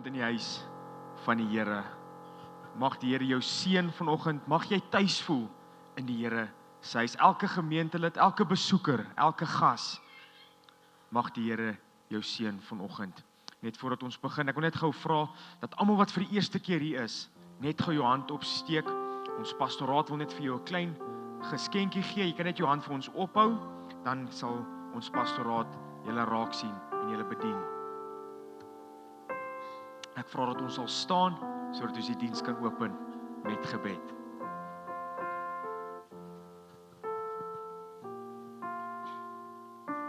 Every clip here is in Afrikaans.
vanoggend in die huis van die Here. Mag die Here jou seën vanoggend, mag jy tuis voel in die Here se huis. Elke gemeentelid, elke besoeker, elke gas, mag die Here jou seën vanoggend. Net voordat ons begin, ek wil net gou vra dat almal wat vir die eerste keer hier is, net gou jou hand opsteek. Ons pastoraat wil net vir jou 'n klein geskenkie gee. Jy kan net jou hand vir ons ophou, dan sal ons pastoraat julle raak sien en julle bedien. Ek vra dat ons sal staan sodat ons die diens kan open met gebed.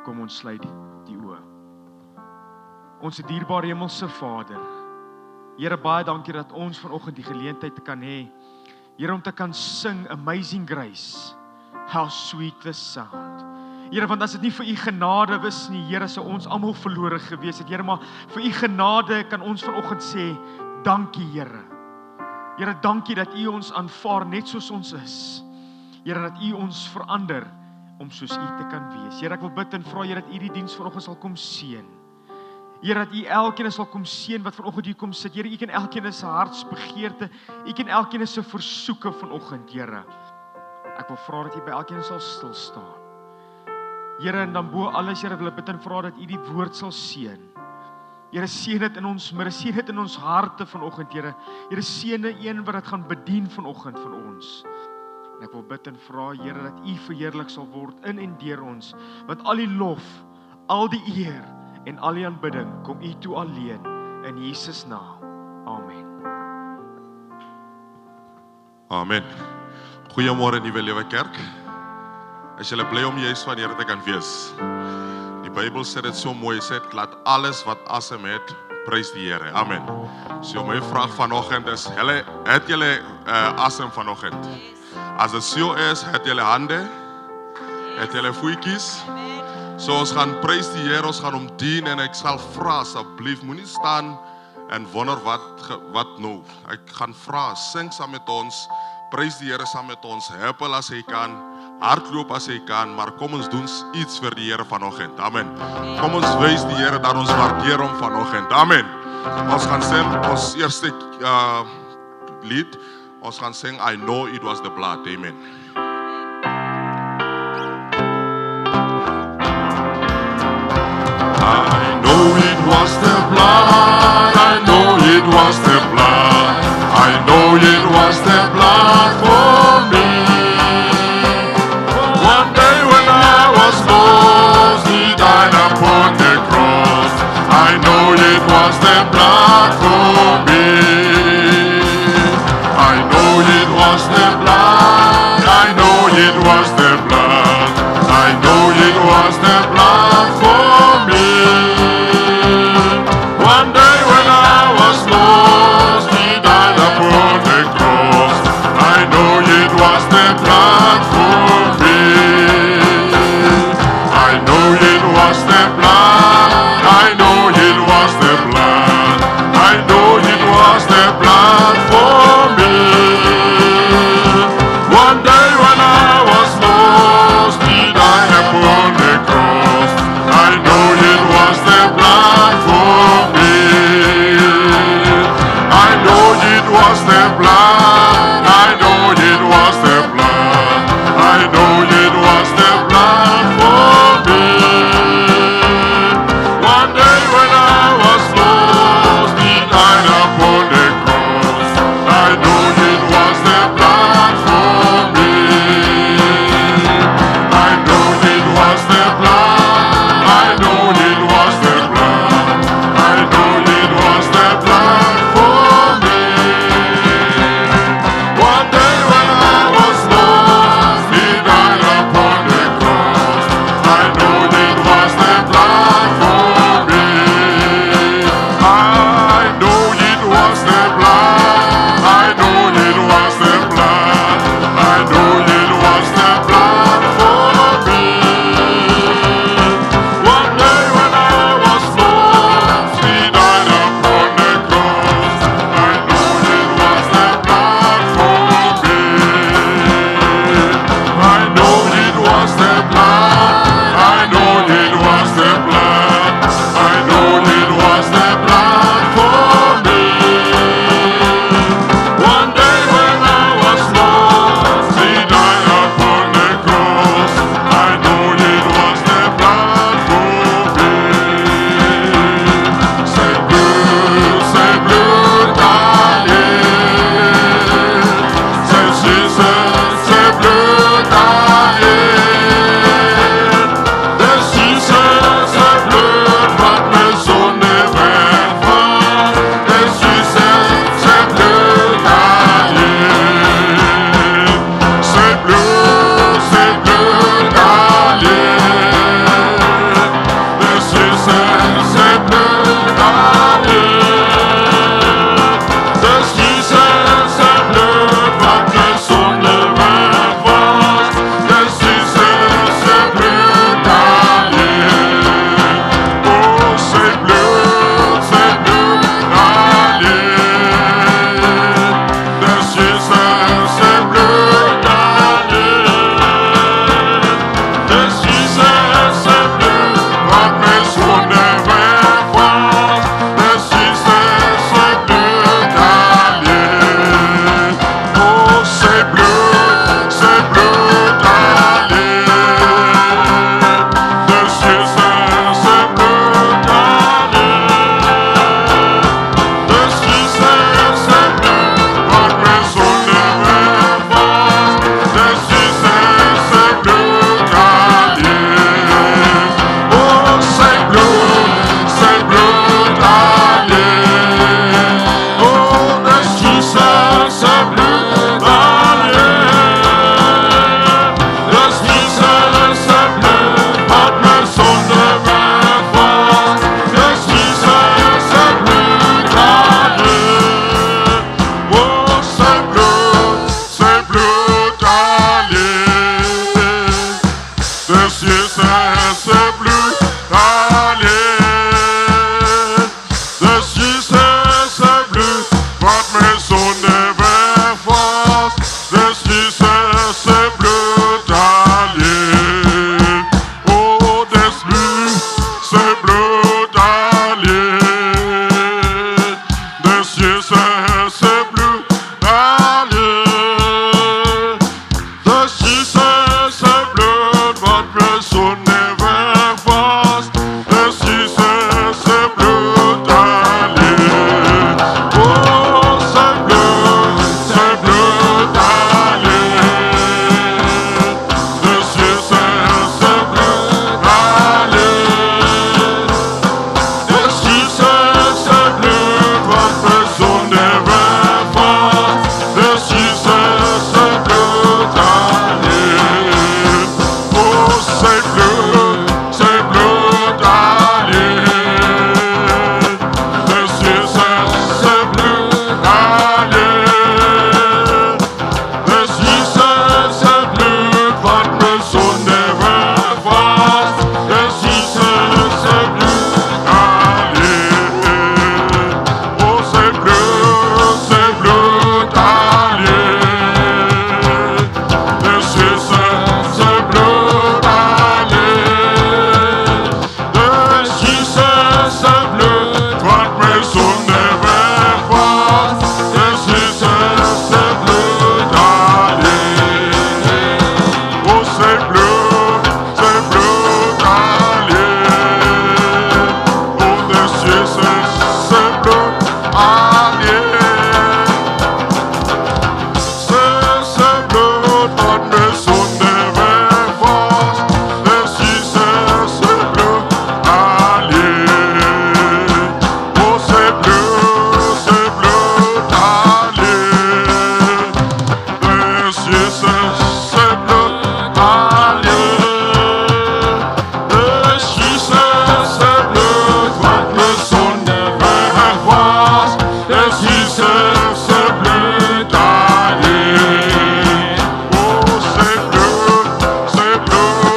Kom ons sluit die oë. Ons dierbare hemelse Vader, Here, baie dankie dat ons vanoggend die geleentheid kan hê, Here, om te kan sing Amazing Grace, how sweet the sound. Here, want as dit nie vir u genade was nie, Here, sou ons almal verlore gewees het. Here, maar vir u genade kan ons vanoggend sê, dankie Here. Here, dankie dat u ons aanvaar net soos ons is. Here, dat u ons verander om soos u te kan wees. Here, ek wil bid en vra, Here, dat u die diens vanoggend sal kom seën. Here, dat u elkeen sal kom seën wat vanoggend hier kom sit. Here, u ken elkeen se hartsbegeerte, u ken elkeen se versoeke vanoggend, Here. Ek wil vra dat u by elkeen sal stil staan. Here, en dan bo alles, Here, wil ek bid en vra dat u die woord sal seën. Here, seën dit in ons midde, seën dit in ons harte vanoggend, Here. Here, seën een wat dit gaan bedien vanoggend van ons. En ek wil bid en vra, Here, dat u verheerlik sal word in en deur ons, want al die lof, al die eer en al die aanbidding kom u toe alleen in Jesus naam. Amen. Amen. Goeiemôre Nuwe Lewe Kerk. Is julle bly om die huis van die Here te kan wees? Die Bybel sê dit so mooi, sê dit, laat alles wat asem het, prys die Here. Amen. So my vraag vanoggend is, het julle asem vanoggend? As dit so is, het julle hande? Het julle voetjies? So ons gaan prys die Here, ons gaan hom dien en ek sal vra asseblief, moenie staan en wonder wat nou. Ek gaan vra, sing saam met ons, prys die Here saam met ons, huppel as jy kan, hardloop as jy kan, maar kom ons doen iets vir die Here vanoggend. Amen. Kom ons wys die Here dat ons waardeer hom vanoggend. Amen. Ons gaan sing ons eerste lied. Ons gaan sing I Know It Was the Blood. Amen. I know it was the blood. I know it was the blood. I know it was the blood for me. One day when I was lost, he died upon the cross. I know it was the blood for me. I know it was the blood. I know it was the blood. I know it was the blood for me. One day when I was lost, he died upon the cross. I know it was the blood for me. I know it was the blood. I know it was the blood. I know it was the blood for me. One day when I was lost, he died upon the cross. I know it was the blood for me. I know it was the blood. I know it was the blood. I know it was the blood for me. One day when I was lost, he died upon the cross. I know it was the blood for me. I know it was the blood. I know it was the blood. I know it was the blood for me. One day when I was lost, he died upon the cross. I know it was the blood for me. I know it was the blood. I know it was the blood. I know it was the blood for me. One day when I was lost, he died upon the cross. I know it was the blood for me. I know it was the blood. I know it was the blood. I know it was the blood for me. wat mijn zonde wegwas. Dus Jesus zijn bloed alleen. Oh, des bloed, zijn bloed alleen. Dus Jesus zijn bloed alleen. Dus Jesus zijn bloed wat mijn zonde wegwas. Dus Jesus zijn bloed alleen. Oh, zijn bloed alleen. Dus Jesus zijn bloed alleen. Dus Jesus zijn bloed wat mijn zonde wegwas. Dus Jesus zijn bloed alleen. Oh, zijn bloed alleen. Dus Jesus zijn bloed alleen. Dus Jesus zijn bloed wat mijn zonde wegwas. Dus Jesus zijn bloed alleen. Oh, zijn bloed alleen. Dus Jesus zijn bloed alleen. Dus Jesus zijn bloed wat mijn zonde wegwas. Dus Jesus zijn bloed alleen. Oh, zijn bloed alleen. Oh, dus Jesus zijn bloed alleen. Zijn bloed wat mijn zonde wegwas. Dus Jesus zijn bloed alleen. Oh, zijn bloed alleen. Dus Jesus zijn bloed alleen. Dus Jesus zijn bloed wat mijn zonde wegwas. Dus Jesus zijn bloed alleen. Oh, zijn bloed alleen. Dus Jesus zijn bloed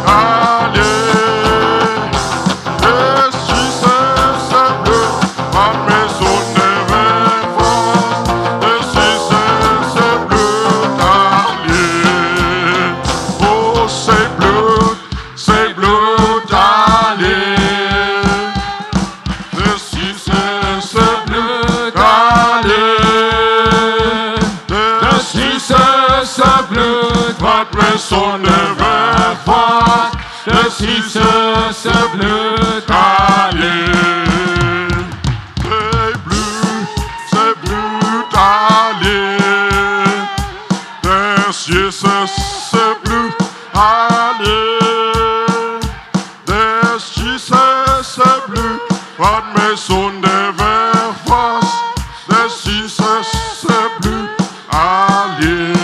alleen. Dus Jesus zijn bloed wat mijn zonde wegwas. Dus Jesus zijn bloed alleen. Oh, zijn bloed alleen. Dus Jesus zijn bloed alleen. Dus Jesus zijn bloed wat mijn zonde wegwas. Dus Jesus zijn bloed alleen. Zijn bloed alleen. Dus Jesus zijn bloed alleen. Dus Jesus zijn bloed wat mijn zonde wegwas. Dus Jesus zijn bloed alleen.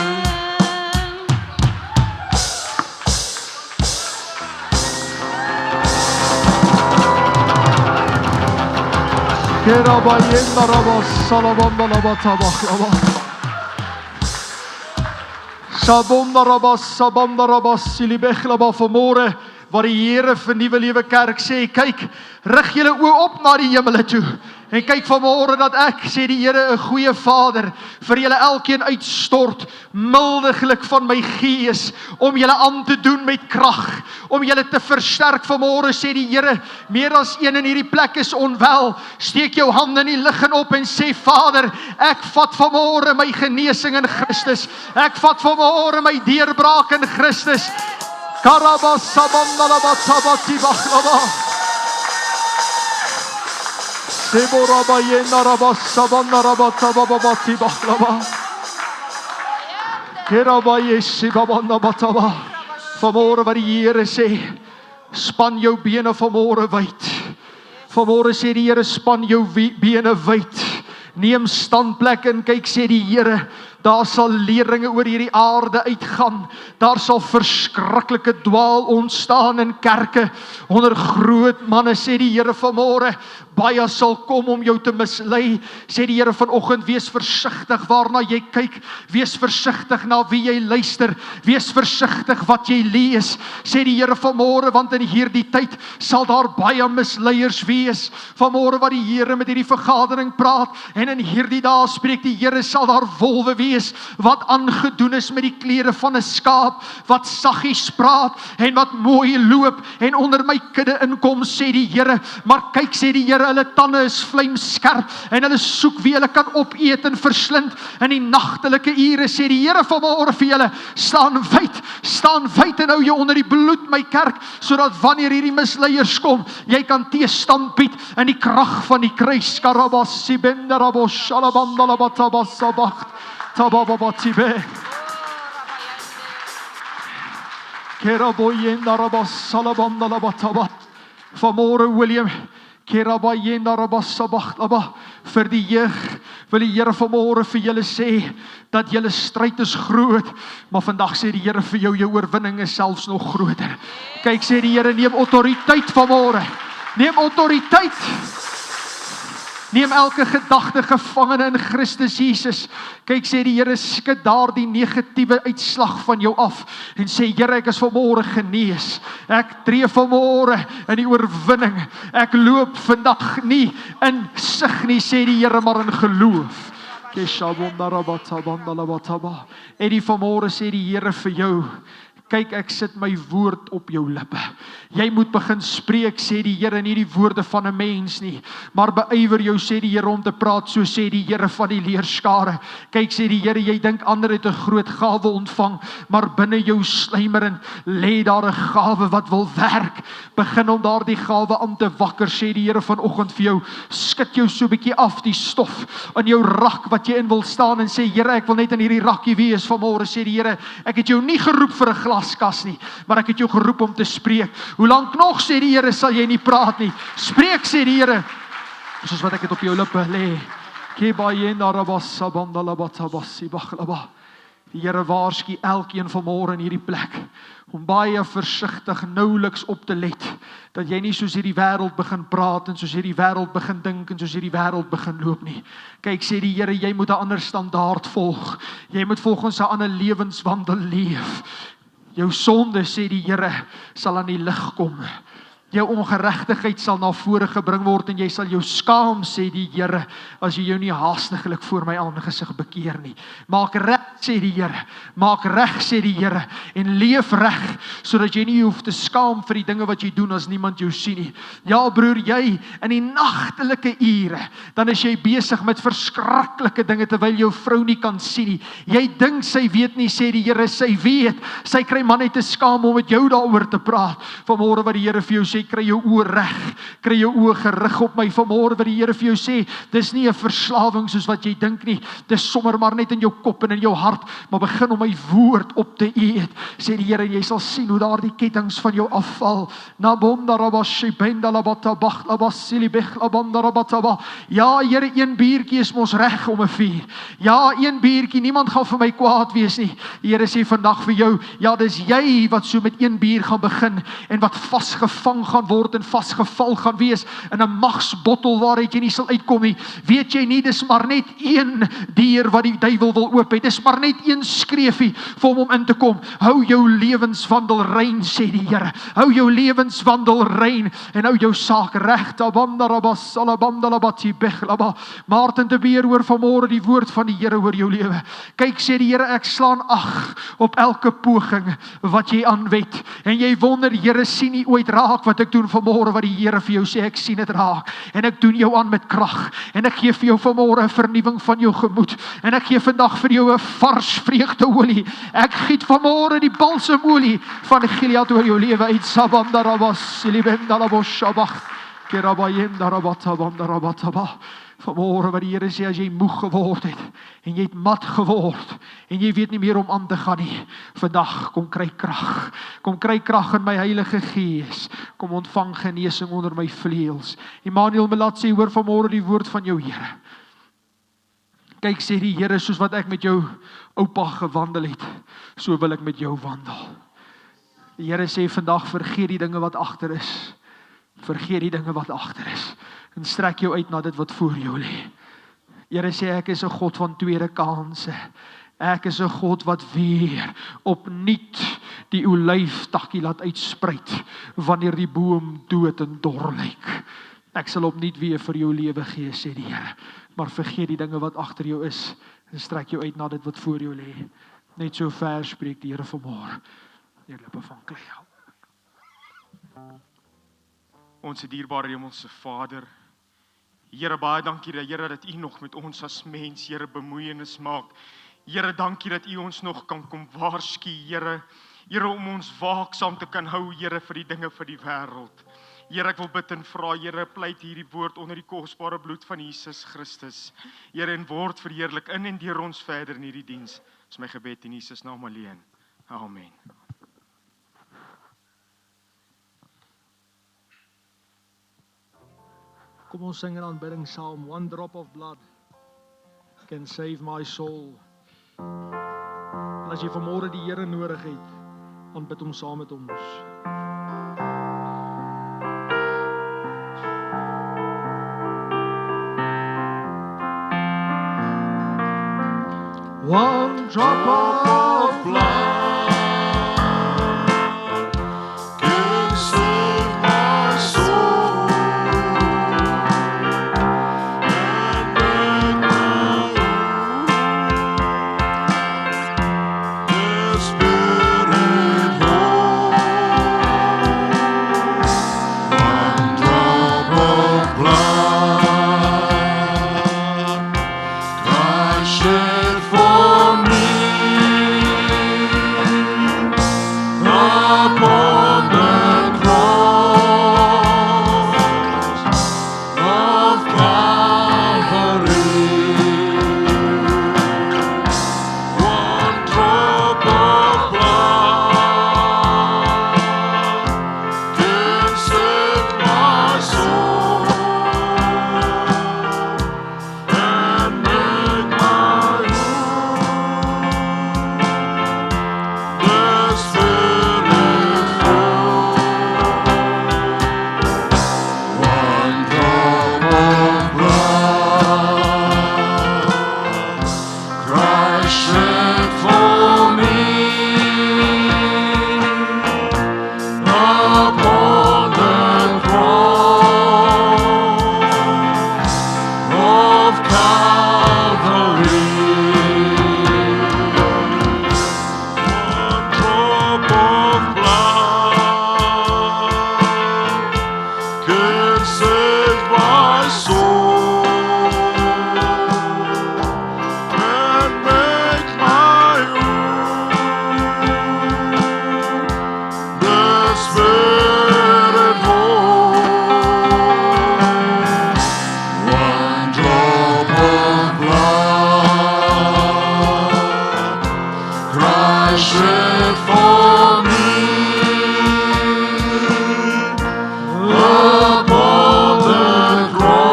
Kerabayenda rabas salabanda labata baklava. Sabonda rabas sabanda rabas silibechlaba vanmôre waar die Here vir Nuwe Lewe Kerk sê, kyk, rig julle oë op na die hemele toe. En kyk vanmôre dat ek, sê die Here, 'n goeie Vader, vir julle elkeen uitstort, mildiglik van my gees, om julle aan te doen met krag, om julle te versterk vanmôre, sê die Here, meer as een in hierdie plek is onwel, steek jou hande in die lug en op en sê, Vader, ek vat vanmôre my genesing in Christus, ek vat vanmôre my deurbraak in Christus, Karabas sabandalabat sabati baklava. Seborabayenda rabas sabandarabat sababati baklava. Kerabayesi babanda bataba. Vanmôre wat die Here sê, span jou bene vanmôre wyd. Vanmôre sê die Here, span jou bene wyd. Neem standplek en kyk, sê die Here, Daar sal leringe oor hierdie aarde uitgaan. Daar sal verskriklike dwaal ontstaan in kerke onder groot manne, sê die Here vanmôre. Baie sal kom om jou te mislei, sê die Here vanoggend. Wees versigtig waarna jy kyk, wees versigtig na wie jy luister, wees versigtig wat jy lees, sê die Here vanmôre, want in hierdie tyd sal daar baie misleiers wees. Vanmôre wat die Here met hierdie vergadering praat, en in hierdie dae spreek die Here, sal daar wolwe wees wat aangedoen is met die klere van 'n skaap, wat saggies praat en wat mooi loop en onder my kudde inkom, sê die Here. Maar kyk, sê die Here, hulle tande is vlijmskerp en hulle soek wie hulle kan opeet en verslind in die nagtelike ure, sê die Here vanmôre vir julle. Staan wyd en hou jou onder die bloed, my kerk, sodat wanneer hierdie misleiers kom, jy kan teestand bied in die krag van die kruis. Karabassi bendarabo shalabandalabatabassabacht tabababatibe keraboyendarabassalabandalabataba. Vanmôre William, vir die jeug wil die Here vanmôre vir julle sê dat julle stryd is groot, maar vandag sê die Here vir jou oorwinning is selfs nog groter. Kyk, sê die Here, neem autoriteit vanmôre. Neem autoriteit. Neem elke gedagte gevangene in Christus Jesus. Kyk, sê die Here, skud daardie negatiewe uitslag van jou af en sê, Here, ek is vanmôre genees. Ek tree vanmôre in die oorwinning. Ek loop vandag nie in sig nie, sê die Here, maar in geloof. En die vanmôre sê die Here vir jou, kyk, ek sit my woord op jou lippe. Jy moet begin spreek, sê die Here, nie die woorde van 'n mens nie, maar beywer jou, sê die Here, om te praat, so sê die Here van die leerskare. Kyk, sê die Here, jy dink ander het 'n groot gawe ontvang, maar binne jou sluimerend lê daar 'n gawe wat wil werk. Begin om daardie gawe aan te wakker, sê die Here vanoggend vir jou. Skud jou so 'n bietjie af die stof in jou rak wat jy in wil staan en sê, Here, ek wil net in hierdie rakkie wees vanmôre, sê die Here. Ek het jou nie geroep vir 'n glaskas nie, maar ek het jou geroep om te spreek. Hoe lank nog, sê die Here, sal jy nie praat nie? Spreek, sê die Here, soos wat ek het op jou lippe lê. Die Here waarsku elkeen vanmôre in hierdie plek om baie versigtig nouliks op te let, dat jy nie soos hierdie wêreld begin praat en soos hierdie wêreld begin dink en soos hierdie wêreld begin loop nie. Kyk, sê die Here, jy moet 'n ander standaard volg. Jy moet volgens 'n ander lewenswandel leef. Jou sonde, sê die Here, sal aan die lig kom. Jou ongeregtigheid sal na vore gebring word en jy sal jou skaam, sê die Here, as jy jou nie haastiglik voor my aangesig bekeer nie. Maak reg, sê die Here. Maak reg, sê die Here, en leef reg, sodat jy nie hoef te skaam vir die dinge wat jy doen as niemand jou sien nie. Ja, broer, jy in die nagtelike ure, dan is jy besig met verskriklike dinge terwyl jou vrou nie kan sien nie. Jy dink sy weet nie, sê die Here, sy weet. Sy kry man net te skaam om met jou daaroor te praat. Vanmôre wat die Here vir jou sê, kry jou oë reg, kry jou oë gerig op my. Vanmôre wat die Here vir jou sê, dis nie 'n verslawing soos wat jy dink nie, dis sommer maar net in jou kop en in jou hart, maar begin om my woord op te eet, sê die Here, jy sal sien hoe daardie kettinge van jou afval. Ja, Here, een biertjie is mos reg om 'n vuur. Ja, een biertjie, niemand gaan vir my kwaad wees nie. Die Here sê vandag vir jou, ja, dis jy wat so met een bier gaan begin en wat vasgevang gaan word en vasgeval gaan wees in 'n magsbottel waaruit jy nie sal uitkom nie. Weet jy nie, dis maar net een deur wat die duiwel wil oop het. Dis maar net een skreefie vir hom om in te kom. Hou jou lewenswandel rein, sê die Here. Hou jou lewenswandel rein en hou jou saak reg. Martin de Beer, hoor vanmôre die woord van die Here oor jou lewe. Kyk, sê die Here, ek slaan ag op elke poging wat jy aanwend. En jy wonder, Here, sien nie ooit raak wat ek doen vanmôre, wat die Here vir jou sê, ek sien dit raak. En ek doen jou aan met krag. En ek gee vir jou vanmôre 'n vernuwing van jou gemoed. En ek gee vandag vir jou 'n vars vreugdeolie. Ek giet vanmôre die balsemolie van Gilead oor jou lewe uit. Vanmôre wat die Here sê, as jy moeg geword het en jy het mat geword en jy weet nie meer om aan te gaan nie, vandag kom kry krag. Kom kry krag in my Heilige Gees. Kom ontvang genesing onder my vleuels. Immanuel Melat sê, hoor vanmôre die woord van jou Here. Kyk, sê die Here, soos wat ek met jou oupa gewandel het, so wil ek met jou wandel. Die Here sê vandag, vergeet die dinge wat agter is. Vergeet die dinge wat agter is. En strek jou uit na dit wat voor jou lê. Here sê, ek is 'n God van tweede kanse. Ek is 'n God wat weer opnuut die olyftakkie laat uitspruit, wanneer die boom dood en dor lyk. Ek sal opnuut weer vir jou lewe gee, sê die Here. Maar vergeet die dinge wat agter jou is, en strek jou uit na dit wat voor jou lê. Net so ver spreek die Here vanmôre, deur lippe van klei. Ons dierbare hemelse Vader, Here, baie dankie dat Here dat U nog met ons as mens, Here, bemoeienis maak. Here, dankie dat U ons nog kan kom waarsku, Here. Here, om ons waaksaam te kan hou, Here, vir die dinge van die wêreld. Here, ek wil bid en vra, Here, pleit hierdie woord onder die kosbare bloed van Jesus Christus. Here, en word verheerlik in en deur ons verder in hierdie diens. Dis my gebed in Jesus naam alleen. Amen. Kom ons sing in aanbidding saam. One drop of blood can save my soul. En as jy vanmôre die Here nodig het, aanbid hom saam met ons. One drop of blood can save my soul and make my the spirit whole. One drop of blood Christ shed for me upon the cross of Calvary. One drop of blood can save my soul and make my the spirit flow. One drop of blood Christ shed for me upon the cross of Calvary. One drop of blood can save my soul and make my the spirit whole. One drop of blood Christ shed for me upon the cross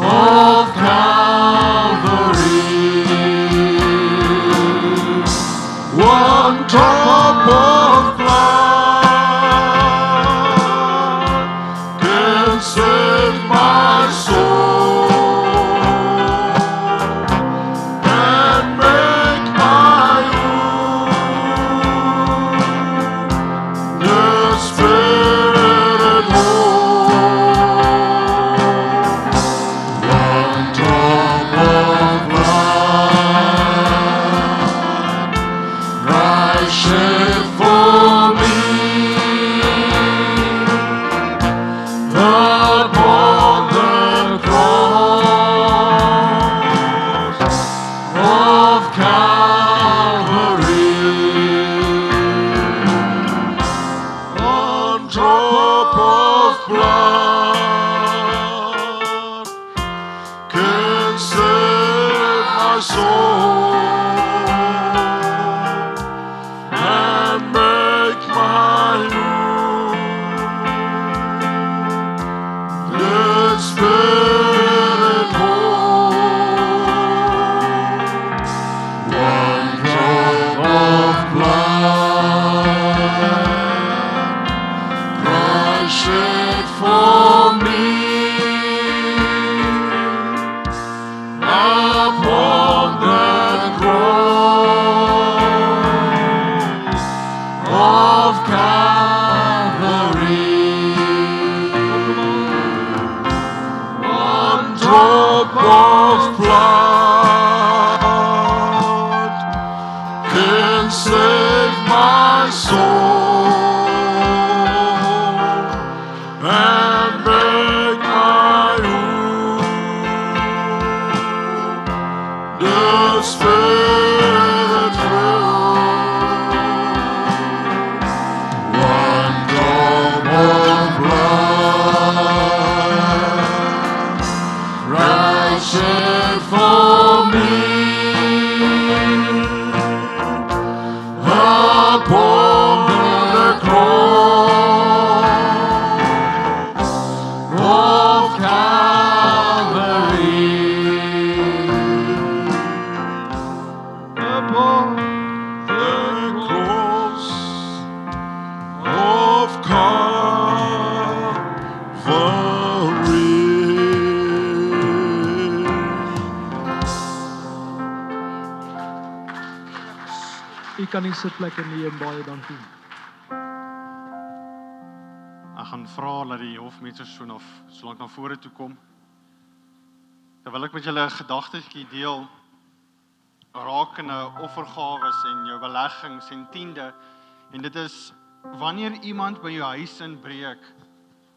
of Calvary. One drop of blood can save my soul and make my the spirit whole. One drop of blood Christ shed for me upon the cross of Calvary. One drop of blood can save my soul and make my the spirit drop of blood can save my soul and make my wound. The Spirit flows. One drop of blood, Christ shed for me upon the cross of Calvary. Upon The cross of Calvary. U kan die sitplekke neem, baie dankie. Ek gaan vra dat die hofmense so lank na vore toe kom. Terwyl ek met julle 'n gedagtetjie deel rakende offergawes en jou beleggings en tiende, en dit is wanneer iemand by jou huis inbreek,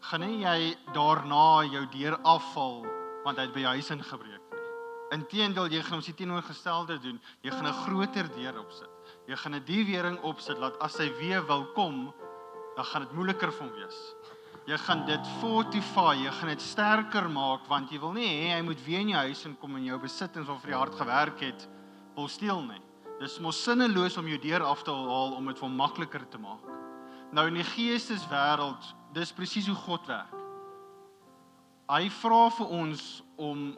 gaan nie jy daarna jou deur afval want hy het by jou huis ingebreek nie. Inteendeel, jy gaan ons die teenoorgestelde doen. Jy gaan 'n groter deur opsit. Jy gaan 'n diewering opsit dat as hy weer wil kom, dan gaan dit moeiliker vir hom wees. Jy gaan dit fortify, jy gaan dit sterker maak, want jy wil nie hê hy moet weer in jou huis inkom en jou besittings wat vir die hard gewerk het, wil steel nie. Dis mos sinneloos om jou deur af te haal om dit vir hom makliker te maak. Nou in die geesteswêreld, dis presies hoe God werk. Hy vra vir ons om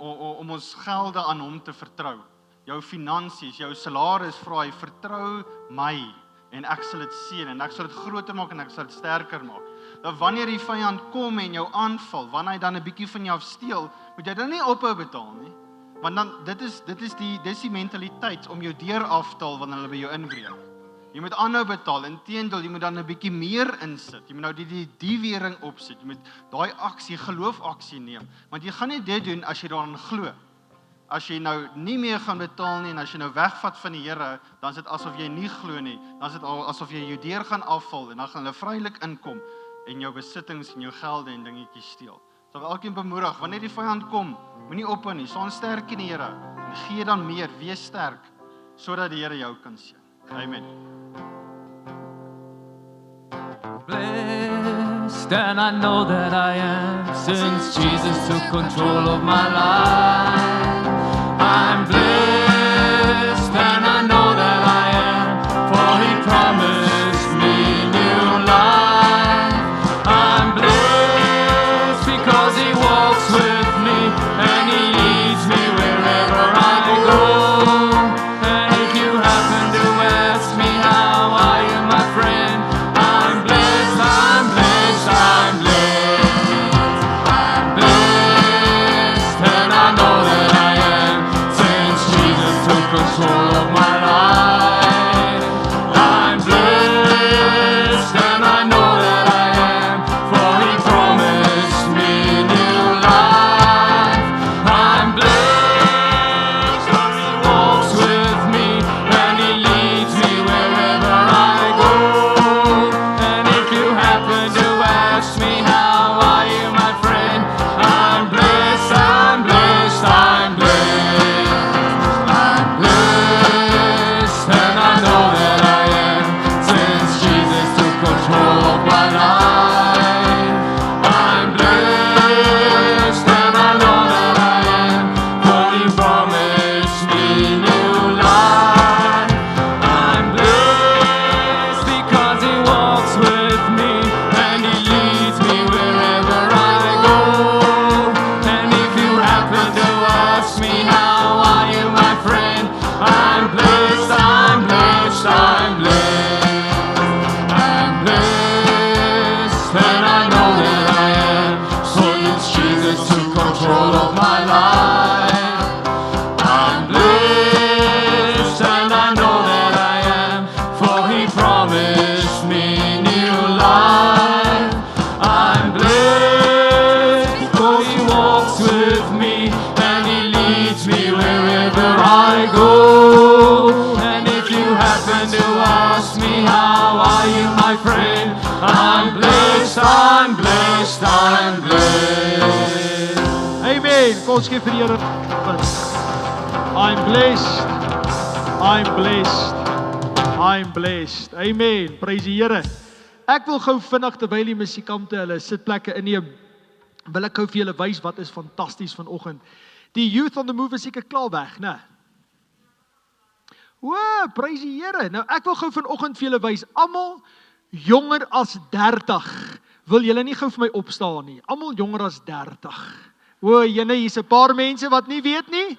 ons gelde aan hom te vertrou. Jou finansies, jou salaris vra hy, vertrou my en ek sal dit seën en ek sal dit groter maak en ek sal dit sterker maak. Dat wanneer die vyand kom en jou aanval, wanneer hy dan 'n bietjie van jou steel, moet jy dan nie ophou betaal nie. Want dan dit is die mentaliteit om jou deur af te haal wanneer hulle by jou inbreek. Jy moet aanhou betaal. Inteendeel, jy moet dan 'n bietjie meer insit. Jy moet nou die diewering opsit. Jy moet daai aksie, geloofaksie neem. Want jy gaan nie dit doen as jy daaraan glo. As jy nou nie meer gaan betaal nie en as jy nou wegvat van die Here, dan is dit asof jy nie glo nie. Dan is dit asof jy jou deur gaan afval en dan gaan hulle vrylik inkom en jou besittings en jou gelde en dingetjies steel. So elkeen bemoedig, wanneer die vyand kom, moenie ophou nie. Staan sterk in die Here. En gee dan meer, wees sterk sodat die Here jou kan seën. Amen. Blessed, and I know that I am, since Jesus took control of my life. I'm blessed, and I know that I am, for He promised me new life. I'm blessed because He walks with me, and He leads me wherever I go. And if you happen to ask me how are you, my friend, I'm blessed, I'm blessed, I'm blessed. I'm blessed, and I know that I am, since I'm blessed. Amen. Kom ons gee vir die Here. I'm blessed. I'm blessed. I'm blessed. Amen. Prys die Here. Ek wil gou vinnig terwyl die musikante hulle sitplekke inneem, wil ek gou vir julle wys wat is fantasties vanoggend. Die Youth on the Move is seker klaar weg, né? O, prys die Here. Nou ek wil gou vanoggend vir julle wys, almal jonger as 30. Wil julle nie gou vir my opstaan nie? Almal jonger as 30. O, jene, hier's 'n paar mense wat nie weet nie.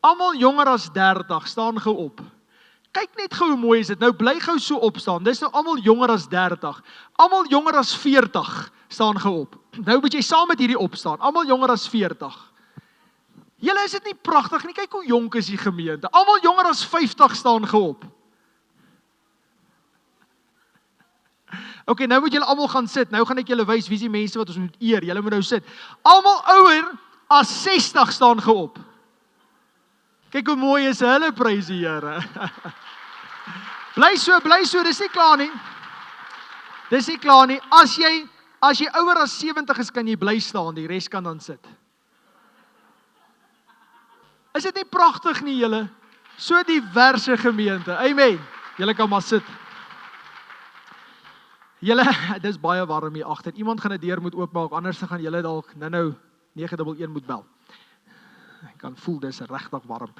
Almal jonger as 30, staan gou op. Kyk net gou hoe mooi is dit. Nou bly gou so opstaan. Dis nou almal jonger as 30. Almal jonger as 40, staan gou op. Nou moet jy saam met hierdie opstaan. Almal jonger as 40. Julle, is dit nie pragtig nie? Kyk hoe jonk is die gemeente. Almal jonger as 50 staan gou op. Okay, nou moet julle almal gaan sit. Nou gaan ek julle wys wie is die mense wat ons moet eer. Julle moet nou sit. Almal ouer as 60 staan gou op. Kyk hoe mooi is hulle, prys die Here. Bly so, dis nie klaar nie. Dis nie klaar nie. As jy ouer as 70 is, kan jy bly staan, die res kan dan sit. Is dit nie pragtig nie, julle? So diverse gemeente. Amen. Julle kan maar sit. Julle, dis baie warm hier agter. Iemand gaan 'n deur moet oopmaak, anders gaan julle dalk nou 911 moet bel. Ek kan voel dis regtig warm.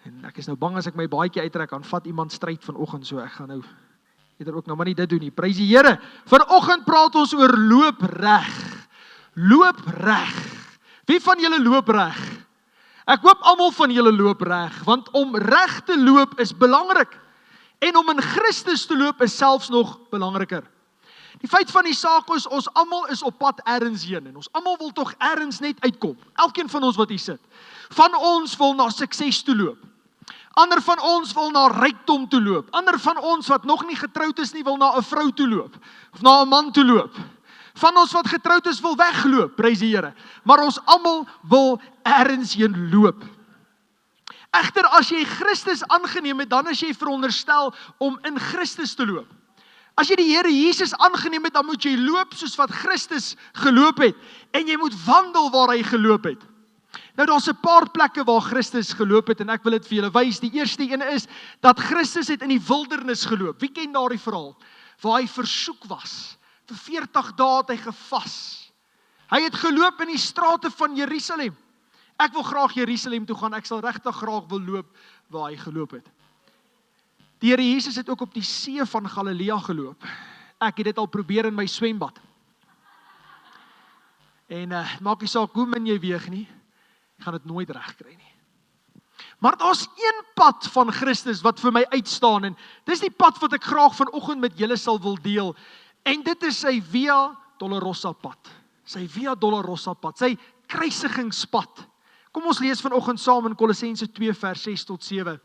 En ek is nou bang as ek my baadjie uittrek, dan vat iemand stryd vanoggend, so ek gaan nou eerder ook nou maar nie dit doen nie. Prys die Here. Vanoggend praat ons oor loop reg. Loop reg. Wie van julle loop reg? Ek hoop almal van julle loop reg, want om reg te loop is belangrik. En om in Christus te loop is selfs nog belangriker. Die feit van die saak is, ons almal is op pad ergens heen en ons almal wil tog ergens net uitkom. Elkeen van ons wat hier sit. Van ons wil na sukses toe loop. Ander van ons wil na rykdom toe loop. Ander van ons wat nog nie getroud is nie, wil na 'n vrou toe loop. Of na 'n man toe loop. Van ons wat getroud is, wil wegloop, prys die Here. Maar ons almal wil ergens heen loop. Egter, as jy Christus aangeneem het, dan is jy veronderstel om in Christus te loop. As jy die Here Jesus aangeneem het, dan moet jy loop soos wat Christus geloop het. En jy moet wandel waar hy geloop het. Nou, daar's 'n paar plekke waar Christus geloop het, en ek wil dit vir julle wys. Die eerste ene is, dat Christus het in die wildernis geloop. Wie ken daardie verhaal? Waar hy versoek was. Vir 40 dae het hy gevas. Hy het geloop in die strate van Jerusalem. Ek wil graag Jerusalem toe gaan, ek sal regtig graag wil loop waar hy geloop het. Die Here Jesus het ook op die see van Galilea geloop. Ek het dit al probeer in my swembad. En maak nie saak hoe min jy weeg nie, ek gaan dit nooit reg kry nie. Maar daar's een pad van Christus wat vir my uitstaan, en dis die pad wat ek graag vanoggend met julle sal wil deel. En dit is sy Via Dolorosa pad. Sy Via Dolorosa pad, sy kruisigingspad. Kom ons lees vanoggend saam in Kolossense 2 vers 6 tot 7.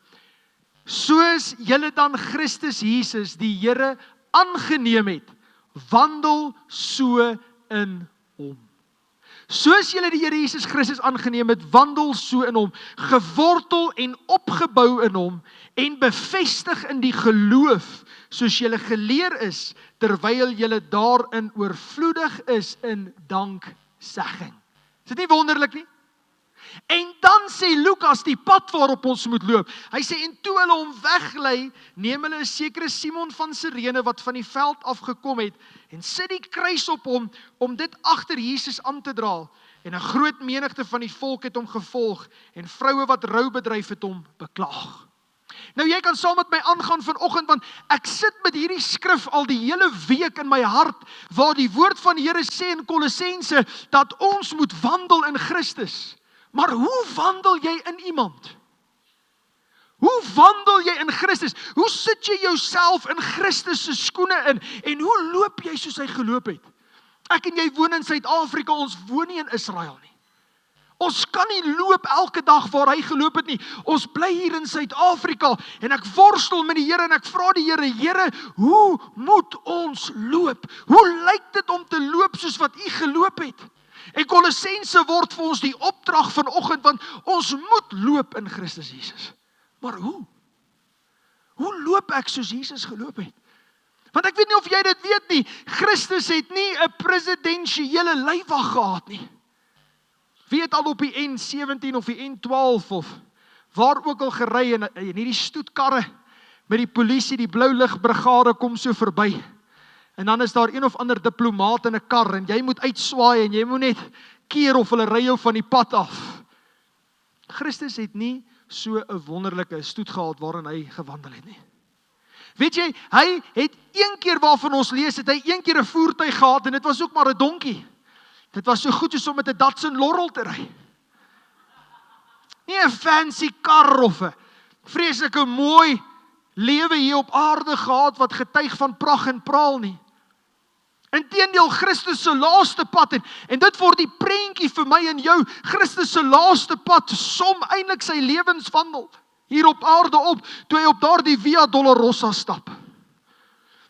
Soos julle dan Christus Jesus die Here aangeneem het, wandel so in hom. Soos julle die Here Jesus Christus aangeneem het, wandel so in hom, gewortel en opgebou in hom, en bevestig in die geloof, soos julle geleer is, terwyl julle daarin oorvloedig is in danksegging. Is dit nie wonderlik nie? En dan sê Lukas die pad waarop ons moet loop. Hy sê, en toe hulle hom weglei, neem hulle 'n sekere Simon van Sirene wat van die veld afgekom het, en sit die kruis op hom, om dit agter Jesus aan te dra. En 'n groot menigte van die volk het hom gevolg, en vroue wat rou bedryf het hom beklaag. Nou jy kan saam met my aangaan vanoggend, want ek sit met hierdie skrif al die hele week in my hart, waar die woord van die Here sê in Kolossense, dat ons moet wandel in Christus. Maar hoe wandel jy in iemand? Hoe wandel jy in Christus? Hoe sit jy jouself in Christus se skoene in? En hoe loop jy soos hy geloop het? Ek en jy woon in Suid-Afrika, ons woon nie in Israel nie. Ons kan nie loop elke dag waar hy geloop het nie. Ons bly hier in Suid-Afrika, en ek worstel met die Here, en ek vra die Here, Here, hoe moet ons loop? Hoe lyk dit om te loop soos wat u geloop het? En Kolossense word vir ons die opdrag vanoggend, want ons moet loop in Christus Jesus. Maar hoe? Hoe loop ek soos Jesus geloop het? Want ek weet nie of jy dit weet nie, Christus het nie 'n presidensiële lêwag gehad nie. Wie het al op die N17 of die N12 of waar ook al gery en hierdie stoetkarre met die polisie, die blou ligbrigade kom so verby. En dan is daar een of ander diplomaat in 'n kar en jy moet uitswaai en jy moet net keer of hulle ry jou van die pad af. Christus het nie so 'n wonderlike stoet gehad waarin hy gewandel het nie. Weet jy, hy het een keer waarvan ons lees, het hy een keer 'n voertuig gehad en dit was ook maar 'n donkie. Dit was so goed soos om met 'n Datsun Laurel te ry. Nie 'n fancy kar of 'n vreeslike mooi lewe hier op aarde gehad wat getuig van pragt en praal nie. Inteendeel, Christus se laaste pad en dit word die prentjie vir my en jou. Christus se laaste pad som eintlik sy lewenswandel hier op aarde op toe hy op daardie Via Dolorosa stap.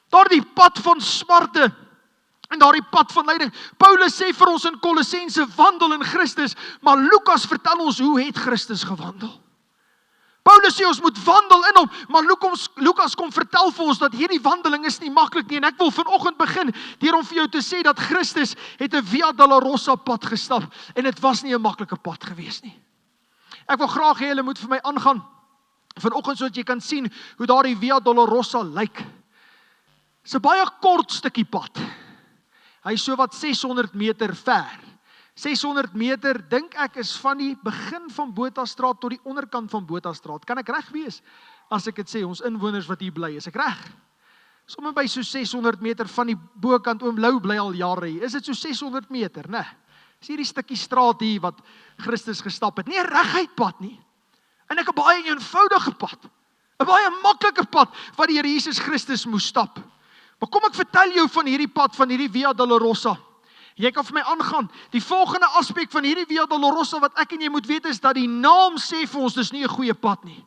Daardie pad van smarte en daardie pad van lyding. Paulus sê vir ons in Kolossense wandel in Christus, maar Lukas vertel ons hoe het Christus gewandel. Paulus sê ons moet wandel in hom, maar Lukas kom vertel vir ons dat hierdie wandeling is nie maklik nie en ek wil vanoggend begin deur om vir jou te sê dat Christus het 'n Via Dolorosa pad gestap en dit was nie 'n maklike pad gewees nie. Ek wil graag hê julle moet vir my aangaan vanoggend sodat jy kan sien hoe daardie Via Dolorosa lyk. Dis 'n baie kort stukkie pad. Hy is so wat 600 meter ver. 600 meter, dink ek, is van die begin van Bothastraat tot die onderkant van Bothastraat. Kan ek reg wees as ek dit sê, ons inwoners wat hier bly, is ek reg? Sommige by so 600 meter van die bokant, oom Lou bly al jare hier. Is dit so 600 meter, né? Is hierdie stukkie straat hier wat Christus gestap het. Nie 'n reguit pad nie. En ek 'n baie eenvoudige pad. 'n Baie maklike pad wat die Here Jesus Christus moes stap. Maar kom ek vertel jou van hierdie pad, van hierdie Via Dolorosa. Jy kan vir my aangaan. Die volgende aspek van hierdie Via Dolorosa wat ek en jy moet weet is dat die naam sê vir ons dis nie 'n goeie pad nie.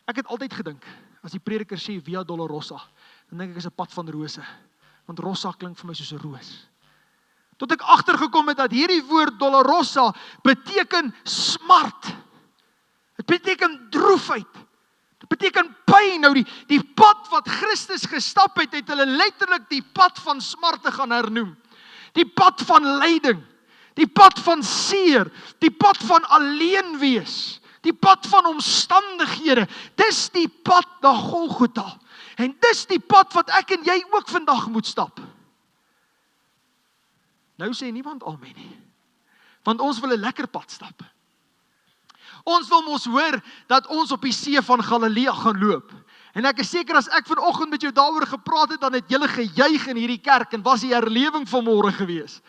Ek het altyd gedink, as die prediker sê Via Dolorosa, dan dink ek is 'n pad van rose. Want rosa klink vir my soos 'n roos. Tot ek agtergekom het dat hierdie woord Dolorosa beteken smart. Dit beteken droefheid. Dit beteken pyn. Nou die pad wat Christus gestap het, het hulle letterlik die pad van smarte gaan hernoem. Die pad van lyding, die pad van seer, die pad van alleen wees, die pad van omstandighede. Dis die pad na Golgotha. En dis die pad wat ek en jy ook vandag moet stap. Nou sê niemand amen nie. Want ons wil 'n lekker pad stap. Ons wil mos hoor dat ons op die see van Galilea gaan loop. En ek is seker as ek vanoggend met jou daaroor gepraat het, dan het julle gejuig in hierdie kerk en was die herlewing vanmôre gewees.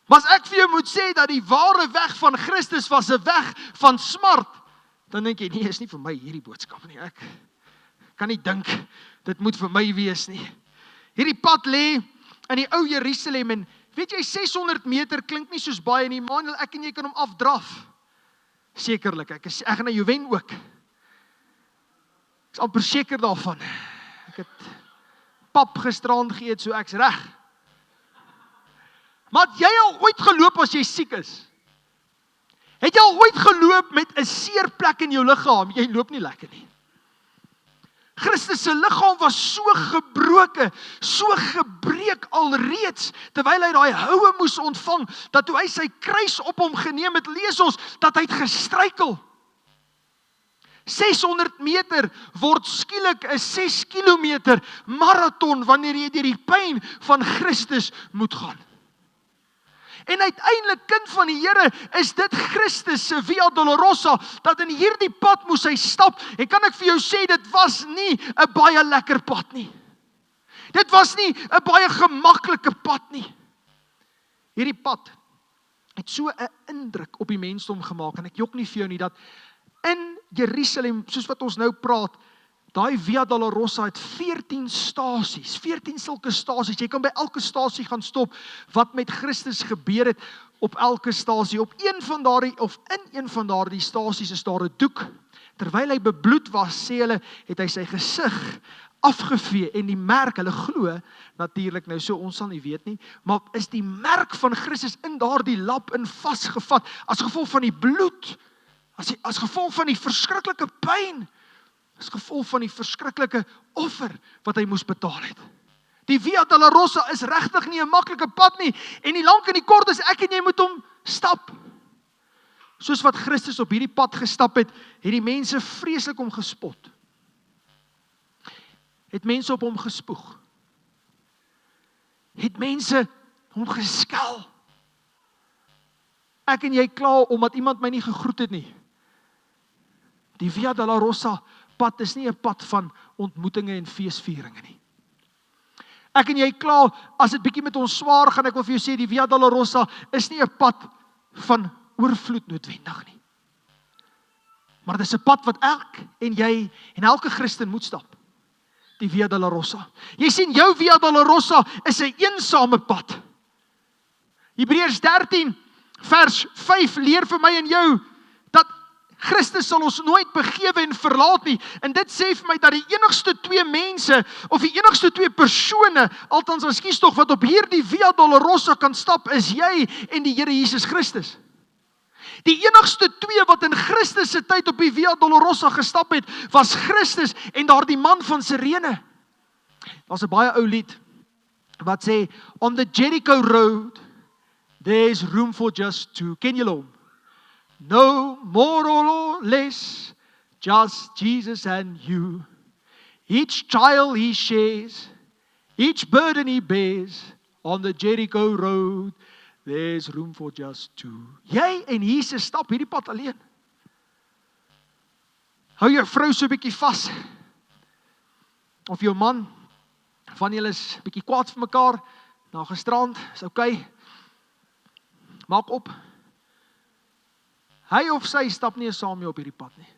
Maar as ek vir jou moet sê dat die ware weg van Christus was 'n weg van smart, dan dink jy, nee, is nie vir my hierdie boodskap nie. Ek kan nie dink dit moet vir my wees nie. Hierdie pad lê in die ou Jerusalem en weet jy, 600 meter klink nie soos baie nie, maar ek en jy kan hom afdraf. Sekerlik, ek gaan na Juwen ook. Ek is amper seker daarvan. Ek het pap gisterand geëet, so ek's reg. Maar het jy al ooit geloop as jy siek is? Het jy al ooit geloop met 'n seer plek in jou liggaam? Jy loop nie lekker nie. Christus se liggaam was so gebroke, so gebreek alreeds, terwyl hy daai houe moes ontvang, dat toe hy sy kruis op hom geneem het, lees ons, dat hy het gestruikel. 600 meter word skielik 'n 6 kilometer marathon wanneer jy deur die pyn van Christus moet gaan. En uiteindelik, kind van die Here, is dit Christus se Via Dolorosa, dat in hierdie pad moes hy stap, en kan ek vir jou sê, dit was nie 'n baie lekker pad nie. Dit was nie 'n baie gemaklike pad nie. Hierdie pad het so 'n indruk op die mensdom gemaak, en ek jok nie vir jou nie, dat in Jerusalem, soos wat ons nou praat, daai Via Dolorosa het 14 stasies, 14 sulke stasies. Jy kan by elke stasie gaan stop wat met Christus gebeur het op elke stasie. Op een van daardie, of in een van daardie stasies is daar 'n doek. Terwyl hy bebloed was, sê hulle, het hy sy gesig afgevee en die merk, hulle glo natuurlik nou so, ons sal nie weet nie, maar is die merk van Christus in daardie lap in vasgevat as gevolg van die bloed, as gevolg van die verskriklike pyn, as gevolg van die verskriklike offer wat hy moes betaal het. Die Via Dolorosa is regtig nie 'n maklike pad nie, en die lank en die kort is ek en jy moet hom stap. Soos wat Christus op hierdie pad gestap het die mense vreeslik om gespot. Het mense op hom gespoeg. Het mense hom geskel. Ek en jy kla omdat iemand my nie gegroet het nie. Die Via Dolorosa pad is nie 'n pad van ontmoetinge en feesvieringe nie. Ek en jy kla as dit bietjie met ons swaar gaan, ek wil vir jou sê die Via Dolorosa is nie 'n pad van oorvloed noodwendig nie. Maar dit is 'n pad wat ek en jy en elke Christen moet stap. Die Via Dolorosa. Jy sien, jou Via Dolorosa is 'n eensame pad. Hebreërs 13 vers 5 leer vir my en jou dat Christus sal ons nooit begewe en verlaat nie. En dit sê vir my dat die enigste twee mense of die enigste twee persone, althans ekskuus tog, wat op hierdie Via Dolorosa kan stap is jy en die Here Jesus Christus. Die enigste twee wat in Christus se tyd op die Via Dolorosa gestap het, was Christus en daardie man van Sirene. Daar's 'n baie ou lied wat sê, on the Jericho road, there's room for just two. Ken julle hom? No more or less, just Jesus and you. Each trial he shares, each burden he bears, on the Jericho road, there's room for just two. Jy en Jesus stap hierdie pad alleen. Hou jou vrou so 'n bietjie vas. Of jou man, van julle is bietjie kwaad vir mekaar, na gisterand, is okay. Maak op. Hy of sy stap nie saam mee op hierdie pad nie.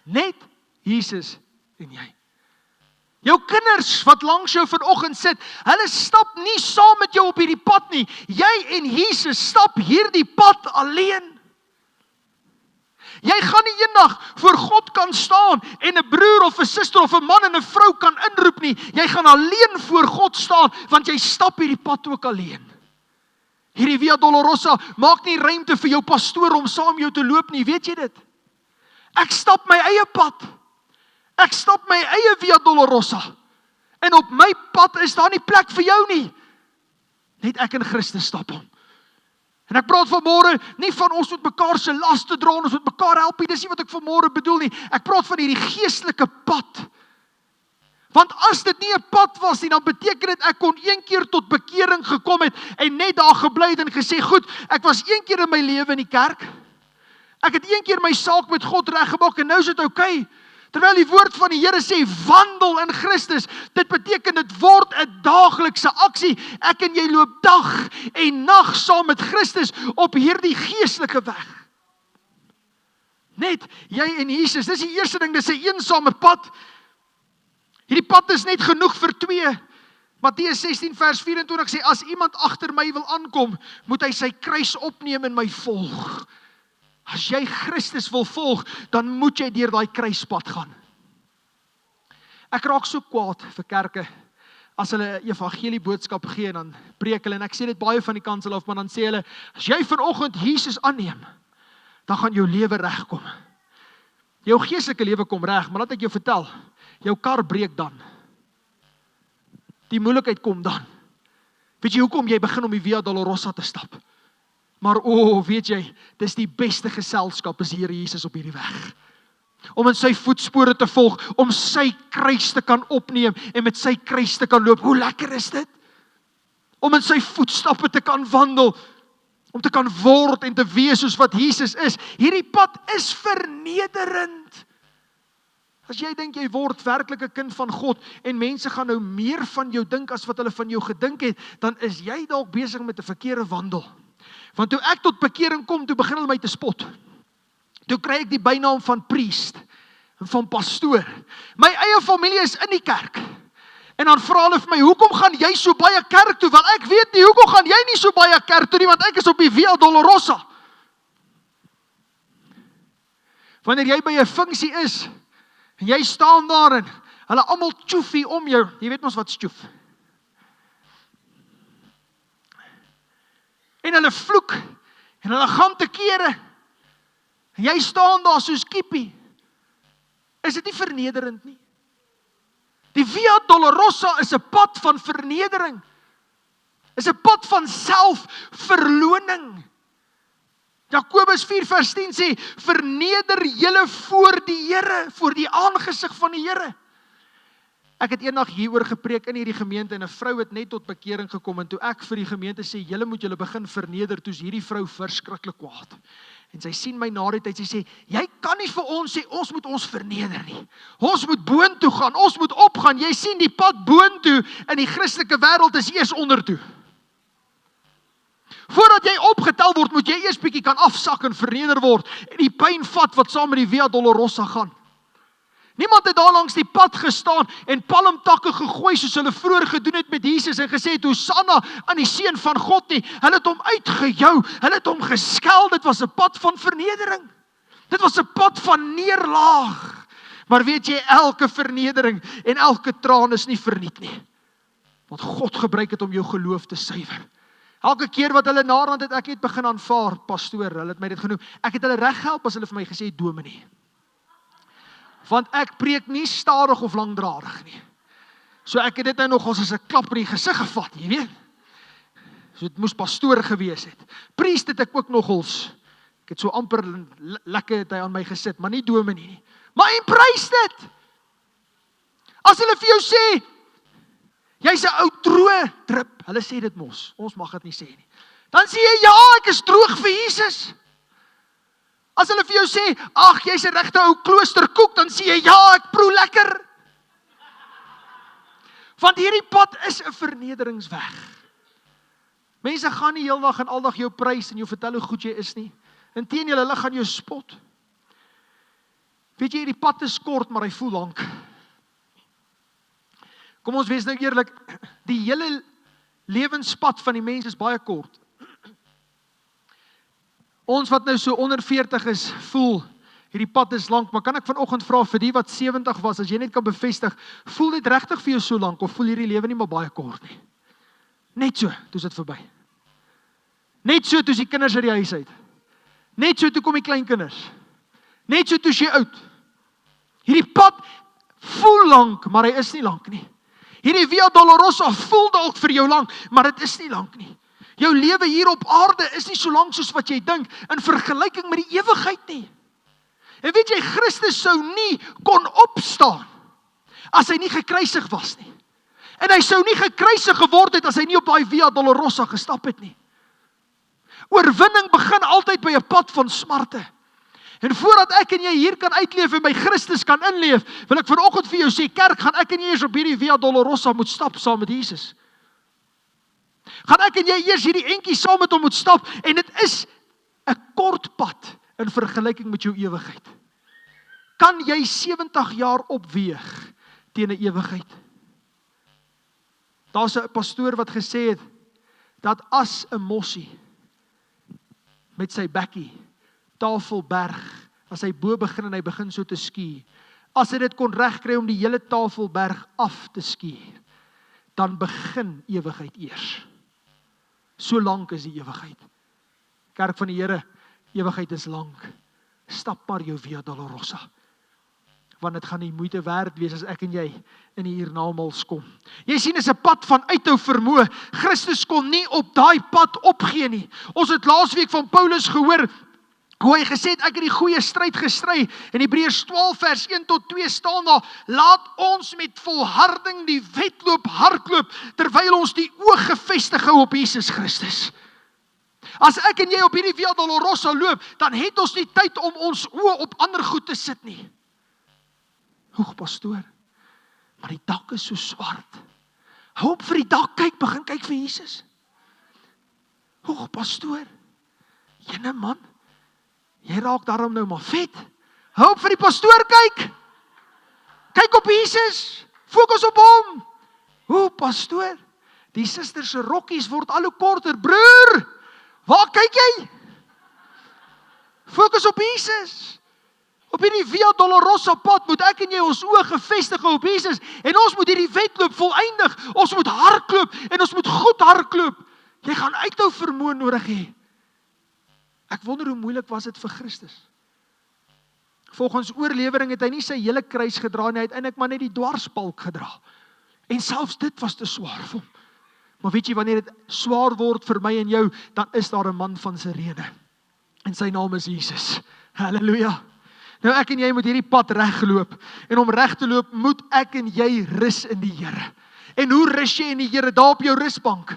Net Jesus en jy. Jou kinders wat langs jou vanoggend sit, hulle stap nie saam met jou op hierdie pad nie. Jy en Jesus stap hierdie pad alleen. Jy gaan nie eendag voor God kan staan en 'n broer of 'n suster of 'n man en 'n vrou kan inroep nie. Jy gaan alleen voor God staan, want jy stap hierdie pad ook alleen. Hierdie Via Dolorosa maak nie ruimte vir jou pastoor om saam jou te loop nie, weet jy dit? Ek stap my eie pad. Ek stap my eie Via Dolorosa. En op my pad is daar nie plek vir jou nie. Net ek en Christus stap hom. En ek praat vanmôre nie van ons moet mekaar se laste dra, ons moet mekaar help nie, dis nie wat ek vanmôre bedoel nie. Ek praat van hierdie geestelike pad. Want as dit nie 'n pad was nie, dan beteken dit ek kon een keer tot bekering gekom het en net daar gebly het en gesê, goed, ek was een keer in my lewe in die kerk. Ek het een keer my saak met God reggemaak en nou is dit okay. Terwyl die woord van die Here sê, wandel in Christus, dit beteken dit word 'n daaglikse aksie. Ek en jy loop dag en nag saam met Christus op hierdie geestelike weg. Net jy en Jesus, dis die eerste ding, dis 'n eensame pad. Hierdie pad is net genoeg vir twee. Matteus 16 vers 24 sê, as iemand agter my wil aankom, moet hy sy kruis opneem en my volg. As jy Christus wil volg, dan moet jy deur daai kruispad gaan. Ek raak so kwaad vir kerke, as hulle 'n evangelie boodskap gee, en dan preek hulle, en ek sê dit baie van die kansel af, maar dan sê hulle, as jy vanoggend Jesus aanneem, dan gaan jou lewe regkom. Jou geestelike lewe kom reg, maar laat ek jou vertel, jou kar breek dan. Die moeilikheid kom dan. Weet jy hoekom jy begin om die Via Dolorosa te stap? Maar weet jy, dis die beste geselskap is die Here Jesus op hierdie weg. Om in sy voetspore te volg, om sy kruis te kan opneem en met sy kruis te kan loop. Hoe lekker is dit? Om in sy voetstappe te kan wandel, om te kan word en te wees soos wat Jesus is. Hierdie pad is vernederend. As jy dink jy word werklik 'n kind van God en mense gaan nou meer van jou dink as wat hulle van jou gedink het, dan is jy dalk besig met 'n verkeerde wandel. Want toe ek tot bekering kom, toe begin hulle my te spot. Toe kry ek die bynaam van priest en van pastoor. My eie familie is in die kerk. En dan vra hulle vir my, hoekom gaan jy so baie kerk toe? Want ek weet nie, hoekom gaan jy nie so baie kerk toe nie, want ek is op die Via Dolorosa. Wanneer jy by 'n funksie is, en jy staan daar en hulle almal tjoefie om jou, jy weet mos wat stjoef. En hulle vloek, en hulle gaan te kere, en jy staan daar soos kiepie. Is dit nie vernederend nie? Die Via Dolorosa is 'n pad van vernedering. Is 'n pad van selfverloning. Jakobus 4 vers 10 sê, verneder julle voor die Here, voor die aangesig van die Here. Ek het eendag hieroor gepreek in hierdie gemeente en 'n vrou het net tot bekering gekom en toe ek vir die gemeente sê, julle moet julle begin verneder, toe is hierdie vrou verskriklik kwaad. En sy sien my na die tyd, sy sê, jy kan nie vir ons sê, ons moet ons verneder nie. Ons moet boontoe gaan, ons moet opgaan. Jy sien die pad boontoe in die Christelike wêreld is eers ondertoe. Voordat jy opgetel word, moet jy eers bietjie kan afsak en verneder word en die pyn vat wat saam met die Via Dolorosa gaan. Niemand het daar langs die pad gestaan en palmtakke gegooi soos hulle vroeër gedoen het met Jesus en gesê het, Hosanna aan die Seun van God nie. Hulle het hom uitgejou, hulle het hom geskel, dit was 'n pad van vernedering. Dit was 'n pad van neerlaag. Maar weet jy, elke vernedering en elke traan is nie verniet nie. Want God gebruik het om jou geloof te suiwer. Elke keer wat hulle naderhand het, ek het begin aanvaar, pastoor, hulle het my dit genoem, ek het hulle reg gehelp as hulle vir my gesê het, dominee. Want ek preek nie stadig of langdradig nie. So ek het dit nou nog as 'n klap in die gesig gevat, jy weet. So dit moes pastoor gewees het. Priest het ek ook nogals. Ek het so amper lekker het hy aan my gesit, maar nie dominee nie. Maar en prys dit. As hulle vir jou sê, jy's 'n ou droë drip, hulle sê dit mos, ons mag dit nie sê nie. Dan sê jy, ja, ek is droog vir Jesus. As hulle vir jou sê, ag, jy's 'n regte ou kloosterkoek, dan sê jy, ja, ek proe lekker. Want hierdie pad is 'n vernederingsweg. Mense gaan nie heeldag en aldag jou prys en jou vertel hoe goed jy is nie. Inteendeel, hulle gaan jou spot. Weet jy, hierdie pad is kort, maar hy voel lank. Kom ons wees nou eerlik, die hele lewenspad van die mens is baie kort. Ons wat nou so onder 40 is, voel, hierdie pad is lank, maar kan ek vanoggend vra vir die wat 70 was, as jy net kan bevestig, voel dit regtig vir jou so lank, of voel hierdie lewe nie maar baie kort nie? Net so, toe is dit verby. Net so, toe is die kinders uit die huis uit. Net so, toe kom die kleinkinders. Net so, toe is jy oud. Hierdie pad voel lank, maar hy is nie lank nie. Hierdie Via Dolorosa voel dalk vir jou lank, maar dit is nie lank nie. Jou lewe hier op aarde is nie so lank soos wat jy dink, in vergelyking met die ewigheid nie. En weet jy, Christus sou nie kon opstaan, as hy nie gekruisig was nie. En hy sou nie gekruisig geword het, as hy nie op daai Via Dolorosa gestap het nie. Oorwinning begin altyd by 'n pad van smarte. En voordat ek en jy hier kan uitleef en by Christus kan inleef, wil ek vanoggend vir jou sê, kerk, gaan ek en jy eers op hierdie Via Dolorosa moet stap saam met Jesus. Gaan ek en jy eers hierdie entjie saam met hom moet stap, en dit is 'n kort pad in vergelyking met jou ewigheid. Kan jy 70 jaar opweeg teen 'n ewigheid? Daar's 'n pastoor wat gesê het, dat as 'n mossie met sy bekkie Tafelberg, as hy bo begin en hy begin so te skier, as hy dit kon regkry om die hele Tafelberg af te skier, dan begin ewigheid eers. So lank is die ewigheid. Kerk van die Here, ewigheid is lank. Stap maar jou Via Dolorosa. Want dit gaan nie moeite werd wees as ek en jy in die hiernamaals kom. Jy sien, is 'n pad van uithou vermoë. Christus kon nie op daai pad opgee nie. Ons het laasweek van Paulus gehoor, hoe hy gesê het, ek het die goeie stryd gestry. In Hebreërs 12 vers 1 tot 2 staan daar, laat ons met volharding die wedloop hardloop, terwyl ons die oog gefestig hou op Jesus Christus. As ek en jy op hierdie Via Dolorosa loop, dan het ons nie tyd om ons oë op ander goed te sit nie. Hoeg, pastoor, maar die dak is so swart. Hou op vir die dak, begin kyk vir Jesus. Hoeg, pastoor, jene man, jy raak daarom nou maar vet. Hou op vir die pastoor kyk. Kyk op Jesus. Fokus op hom. Hoe, pastoor? Die suster se rokkies word al hoe korter. Broer, waar kyk jy? Fokus op Jesus. Op hierdie Via Dolorosa pad moet ek en jy ons oë gefestig hou op Jesus. En ons moet hierdie wedloop voleindig. Ons moet hardloop en ons moet goed hardloop. Jy gaan uithou vermoë nodig hê. Ek wonder hoe moeilik was dit vir Christus. Volgens oorlewering het hy nie sy hele kruis gedra nie, hy het eintlik maar net die dwarspalk gedra. En selfs dit was te swaar vir hom. Maar weet jy, wanneer dit swaar word vir my en jou, dan is daar 'n man van Sirene. En sy naam is Jesus. Halleluja. Nou ek en jy moet hierdie pad regloop. En om reg te loop, moet ek en jy rus in die Here. En hoe rus jy in die Here? Daar op jou rusbank.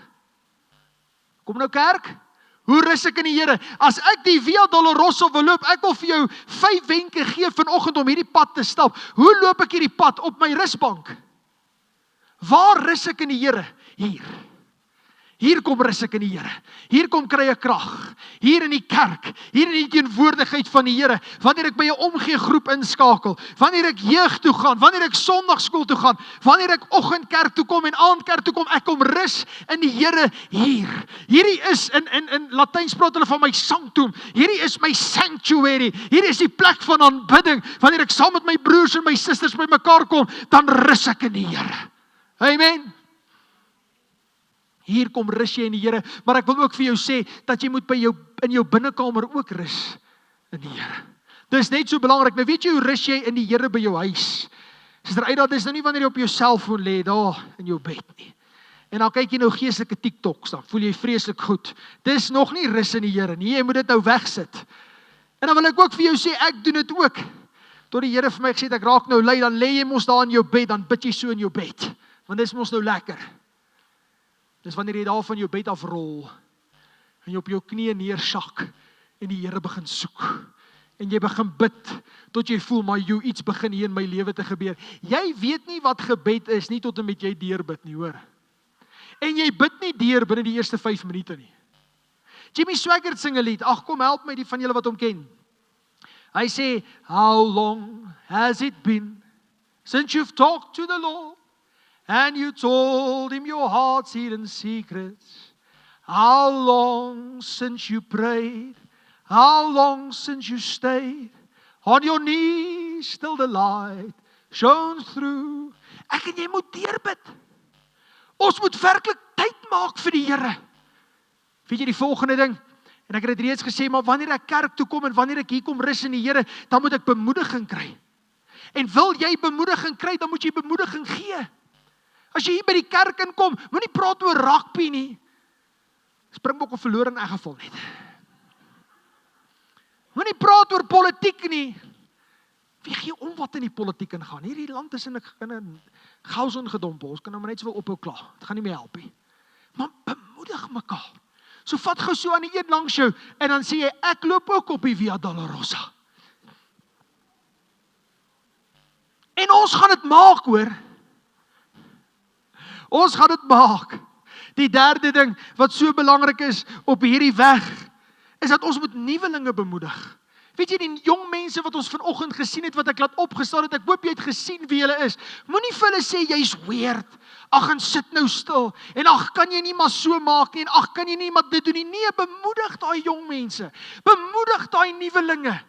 Kom nou kerk. Hoe rus ek in die Here? As ek die Via Dolorosa wil loop, ek wil vir jou 5 wenke gee vanoggend om hierdie pad te stap. Hoe loop ek hierdie pad? Op my rusbank. Waar rus ek in die Here? Hier. Hier kom rus ek in die Here. Hier kom kry ek krag. Hier in die kerk. Hier in die teenwoordigheid van die Here. Wanneer ek by 'n omgeegroep inskakel. Wanneer ek jeug toe gaan. Wanneer ek sonndagskool toe gaan. Wanneer ek oggendkerk toe kom en aandkerk toe kom. Ek kom rus in die Here hier. Hierdie is in Latyns praat hulle van my sanctum. Hierdie is my sanctuary. Hierdie is die plek van aanbidding. Wanneer ek saam met my broers en my susters by mekaar kom, dan rus ek in die Here. Amen. Hier kom rus jy in die Here, maar ek wil ook vir jou sê, dat jy moet in jou binnekamer ook rus in die Here. Dis net so belangrik, nou weet jy hoe rus jy in die Here by jou huis? Suster Aida, dis nou nie wanneer jy op jou selfoon lê, daar in jou bed nie. En dan kyk jy nou geestelike TikToks, dan voel jy vreeslik goed. Dis nog nie rus in die Here nie, jy moet dit nou wegsit. En dan wil ek ook vir jou sê, ek doen dit ook. Tot die Here vir my gesê het, ek raak nou lui, dan lê jy mos daar in jou bed, dan bid jy so in jou bed. Want dis mos nou lekker. Dis wanneer jy daar van jou bed afrol en jy op jou knieë neersak en die Here begin soek. En jy begin bid tot jy voel maar iets begin hier in my lewe te gebeur. Jy weet nie wat gebed is nie tot en met jy deurbid nie, hoor. En jy bid nie deur binne die eerste 5 minute nie. Jimmy Swaggart sing 'n lied. Ag kom help my die van julle wat hom ken. Hy sê, how long has it been since you've talked to the Lord? And you told him your heart's hidden secrets. How long since you prayed? How long since you stayed? On your knees till the light shone through. Ek en jy moet deurbid. Ons moet werklik tyd maak vir die Here. Weet jy die volgende ding? En ek het dit reeds gesê, maar wanneer ek kerk toe kom en wanneer ek hier kom rus in die Here, dan moet ek bemoediging kry. En wil jy bemoediging kry, dan moet jy bemoediging gee. As jy hier by die kerk inkom, moenie praat oor rugby nie. Springbok of verloor in 'n geval net. Moenie praat oor politiek nie. Wie gee om wat in die politiek ingaan? Hierdie land is in 'n chaos ingedompel. Ons kan nou maar net so ophou kla. Dit gaan nie meer help nie. Maar bemoedig mekaar. So vat gou so aan die een langs jou en dan sê jy, ek loop ook op die Via Dolorosa. En ons gaan dit maak, hoor. Ons gaan dit maak. Die derde ding wat so belangrik is op hierdie weg, is dat ons moet nuwelinge bemoedig. Weet jy, die jong mense wat ons vanoggend gesien het, wat ek laat opgestaan het, ek hoop jy het gesien wie hulle is. Moenie vir hulle sê, jy's weird. Ag, en sit nou stil. En ag, kan jy nie maar so maak nie. En ag, kan jy nie maar dit doen nie. Nee, bemoedig daai jong mense. Bemoedig daai nuwelinge.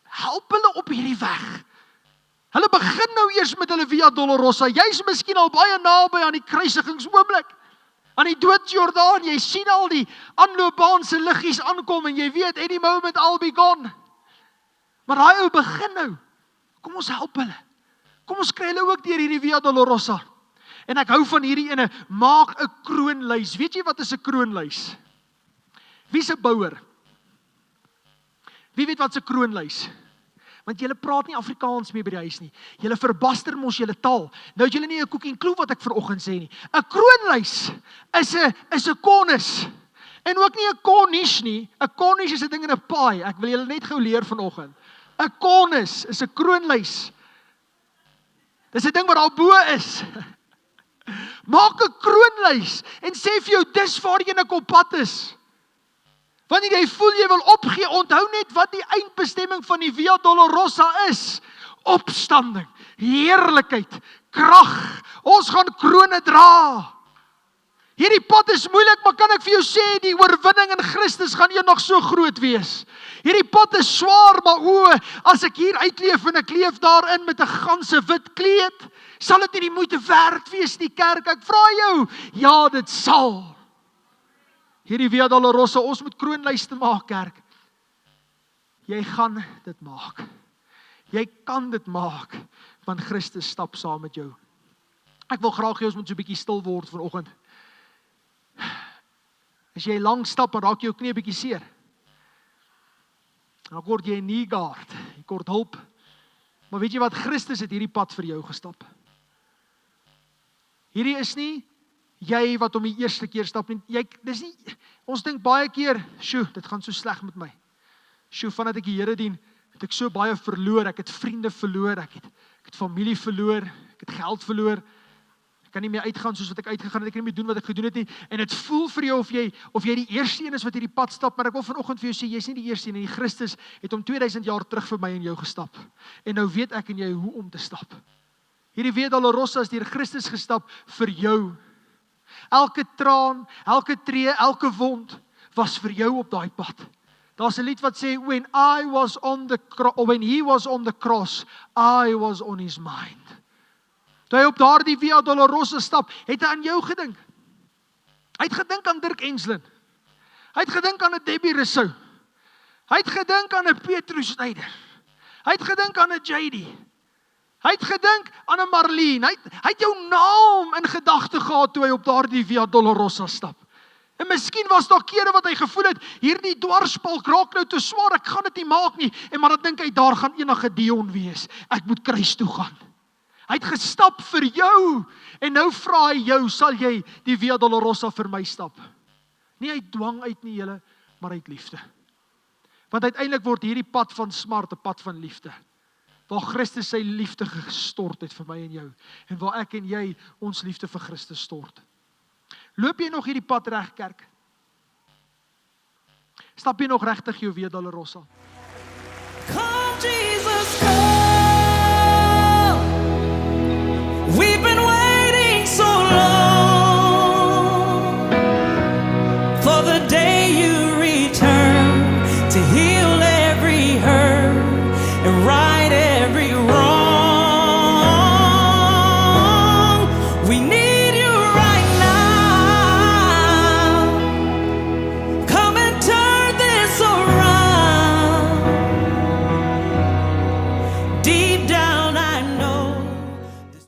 Help hulle op hierdie weg. Hulle begin nou eers met hulle Via Dolorosa. Jy's miskien al baie naby aan die kruisigingsoomblik. Aan die doodjordaan, jy sien al die aanloopbaan se liggies aankom en jy weet, any moment I'll be gone. Maar daai ou begin nou. Kom ons help hulle. Kom ons kry hulle ook deur hierdie Via Dolorosa. En ek hou van hierdie ene, maak 'n kroonlys. Weet jy wat is 'n kroonlys? Wie's 'n bouer? Wie weet wat 'n kroonlys? Want julle praat nie Afrikaans meer by die huis nie. Julle verbaster mos julle taal. Nou het julle nie 'n koekie en klou wat ek vanoggend sê nie. 'n Kroonlys is 'n konus. En ook nie 'n konish nie. 'n Konish is 'n ding in 'n paai. Ek wil julle net gou leer vanoggend. 'n Konus is 'n kroonlys. Dis 'n ding wat daar bo is. Maak 'n kroonlys en sê vir jou dis waarheen ek op pad is. Wanneer jy voel jy wil opgee, onthou net wat die eindbestemming van die Via Dolorosa is. Opstanding, heerlikheid, krag. Ons gaan krone dra. Hierdie pad is moeilik, maar kan ek vir jou sê, die oorwinning in Christus gaan eendag so groot wees. Hierdie pad is swaar, maar as ek hier uitleef en ek leef daarin met 'n ganse wit kleed, sal dit nie die moeite werd wees die kerk. Ek vra jou, ja, dit sal. Hierdie Via Dolorosa, ons moet kroonlyste maak, kerk. Jy gaan dit maak. Jy kan dit maak, want Christus stap saam met jou. Ek wil graag hê ons moet so 'n bietjie stil word vanoggend. As jy lang stap, dan raak jou knie 'n bietjie seer. Dan word jy 'n knee guard, jy kort hulp. Maar weet jy wat, Christus het hierdie pad vir jou gestap. Hierdie is nie jy wat om die eerste keer stap nie. Dis nie, ons dink baie keer, sjoe, dit gaan so sleg met my. Sjoe, vandat ek die Here dien, het ek so baie verloor, ek het vriende verloor, ek het familie verloor, ek het geld verloor, ek kan nie meer uitgaan soos wat ek uitgegaan het, ek kan nie meer doen wat ek gedoen het nie, en dit voel vir jou of jy die eerste een is wat hierdie pad stap, maar ek wil vanoggend vir jou sê, jy is nie die eerste een, en die Christus het om 2000 jaar terug vir my en jou gestap, en nou weet ek en jy hoe om te stap. Hierdie Via Dolorosa is deur Christus gestap vir jou. Elke traan, elke tree, elke wond was vir jou op daai pad. Daar's 'n lied wat sê, when he was on the cross, I was on his mind. Toe hy op daardie Via Dolorosa stap, het hy aan jou gedink. Hy het gedink aan Dirk Enslin. Hy het gedink aan 'n Debbie Rousseau. Hy het gedink aan 'n Petrus Schneider. Hy het gedink aan 'n JD. Hy het gedink aan 'n Marlene. Hy het jou naam in gedagte gehad toe hy op daardie Via Dolorosa stap. En miskien was daar kere wat hy gevoel het, hierdie dwarspalk raak nou te swaar, ek gaan dit nie maak nie. En maar dan dink hy, daar gaan enige Dion wees. Ek moet kruis toe gaan. Hy het gestap vir jou. En nou vra hy jou, sal jy die Via Dolorosa vir my stap? Nie uit dwang uit nie, julle, maar uit liefde. Want uiteindelik word hierdie pad van smart 'n pad van liefde. Waar Christus sy liefde gestort het vir my en jou. En waar ek en jy ons liefde vir Christus stort. Loop jy nog hierdie pad reg, kerk? Stap jy nog regtig jou Via Dolorosa?